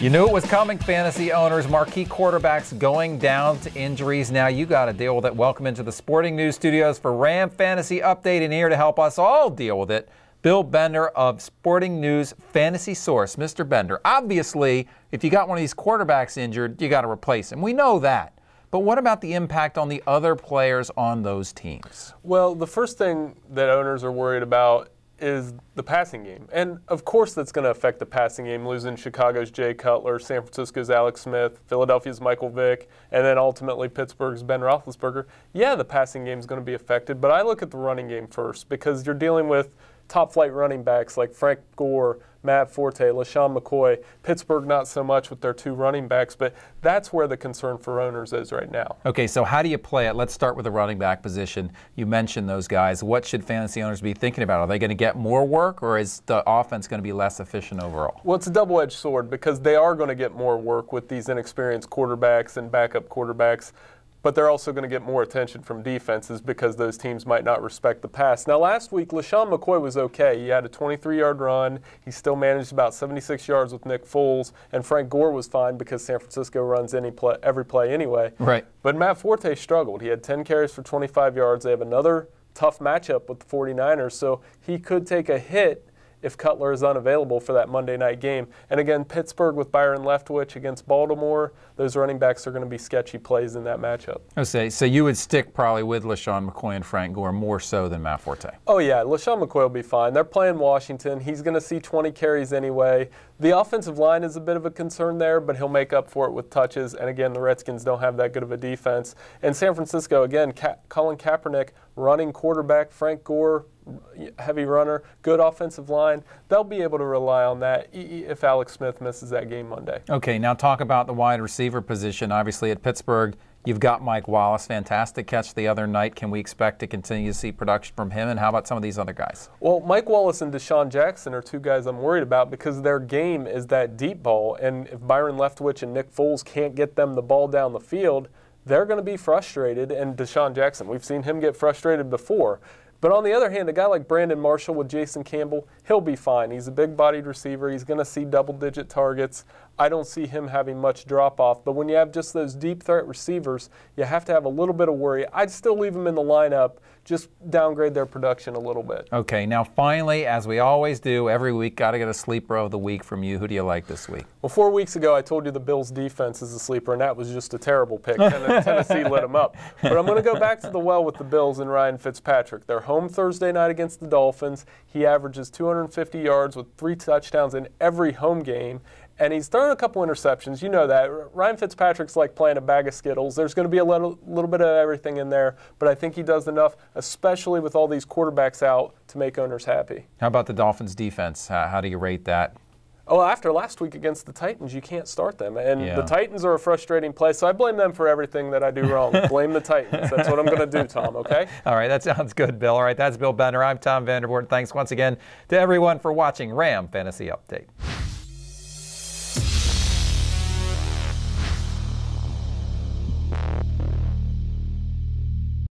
You knew it was coming, fantasy owners. Marquee quarterbacks going down to injuries. Now you got to deal with it. Welcome into the Sporting News Studios for Ram Fantasy Update, and here to help us all deal with it, Bill Bender of Sporting News Fantasy Source. Mr. Bender, obviously, if you got one of these quarterbacks injured, you got to replace him. We know that. But what about the impact on the other players on those teams? Well, the first thing that owners are worried about is the passing game. And of course that's going to affect the passing game, losing Chicago's Jay Cutler, San Francisco's Alex Smith, Philadelphia's Michael Vick, and then ultimately Pittsburgh's Ben Roethlisberger. Yeah, the passing game is going to be affected, but I look at the running game first because you're dealing with top-flight running backs like Frank Gore, Matt Forte, LaShawn McCoy. Pittsburgh not so much with their two running backs, but that's where the concern for owners is right now. Okay, so how do you play it? Let's start with the running back position. You mentioned those guys. What should fantasy owners be thinking about? Are they going to get more work, or is the offense going to be less efficient overall? Well, it's a double-edged sword because they are going to get more work with these inexperienced quarterbacks and backup quarterbacks, but they're also going to get more attention from defenses because those teams might not respect the pass. Now, last week, LaShawn McCoy was okay. He had a 23-yard run. He still managed about 76 yards with Nick Foles, and Frank Gore was fine because San Francisco runs every play anyway. Right. But Matt Forte struggled. He had 10 carries for 25 yards. They have another tough matchup with the 49ers, so he could take a hit if Cutler is unavailable for that Monday night game. And again, Pittsburgh with Byron Leftwich against Baltimore, those running backs are going to be sketchy plays in that matchup. Okay, so you would stick probably with LaShawn McCoy and Frank Gore more so than Matt Forte. Oh yeah, LaShawn McCoy will be fine. They're playing Washington. He's going to see 20 carries anyway. The offensive line is a bit of a concern there, but he'll make up for it with touches. And again, the Redskins don't have that good of a defense. And San Francisco, again, Colin Kaepernick, running quarterback, Frank Gore, heavy runner, good offensive line. They'll be able to rely on that if Alex Smith misses that game Monday. Okay, now talk about the wide receiver position. Obviously at Pittsburgh, you've got Mike Wallace, fantastic catch the other night. Can we expect to continue to see production from him? And how about some of these other guys? Well, Mike Wallace and Deshaun Jackson are two guys I'm worried about because their game is that deep ball. And if Byron Leftwich and Nick Foles can't get them the ball down the field, they're going to be frustrated. And Deshaun Jackson, we've seen him get frustrated before. But on the other hand, a guy like Brandon Marshall with Jason Campbell, he'll be fine. He's a big-bodied receiver. He's going to see double-digit targets. I don't see him having much drop-off. But when you have just those deep threat receivers, you have to have a little bit of worry. I'd still leave them in the lineup, just downgrade their production a little bit. Okay, now finally, as we always do, every week, got to get a sleeper of the week from you. Who do you like this week? Well, 4 weeks ago, I told you the Bills' defense is a sleeper, and that was just a terrible pick. Tennessee lit them up. But I'm going to go back to the well with the Bills and Ryan Fitzpatrick. They're home Thursday night against the Dolphins. He averages 250 yards with 3 touchdowns in every home game. And he's thrown a couple interceptions. You know that. Ryan Fitzpatrick's like playing a bag of Skittles. There's going to be a little bit of everything in there, but I think he does enough, especially with all these quarterbacks out, to make owners happy. How about the Dolphins' defense? How do you rate that? Oh, after last week against the Titans, you can't start them. And Yeah. the Titans are a frustrating play, so I blame them for everything that I do wrong. Blame the Titans. That's what I'm going to do, Tom, okay? All right, that sounds good, Bill. All right, that's Bill Bender. I'm Tom Vandervoort. Thanks once again to everyone for watching Ram Fantasy Update.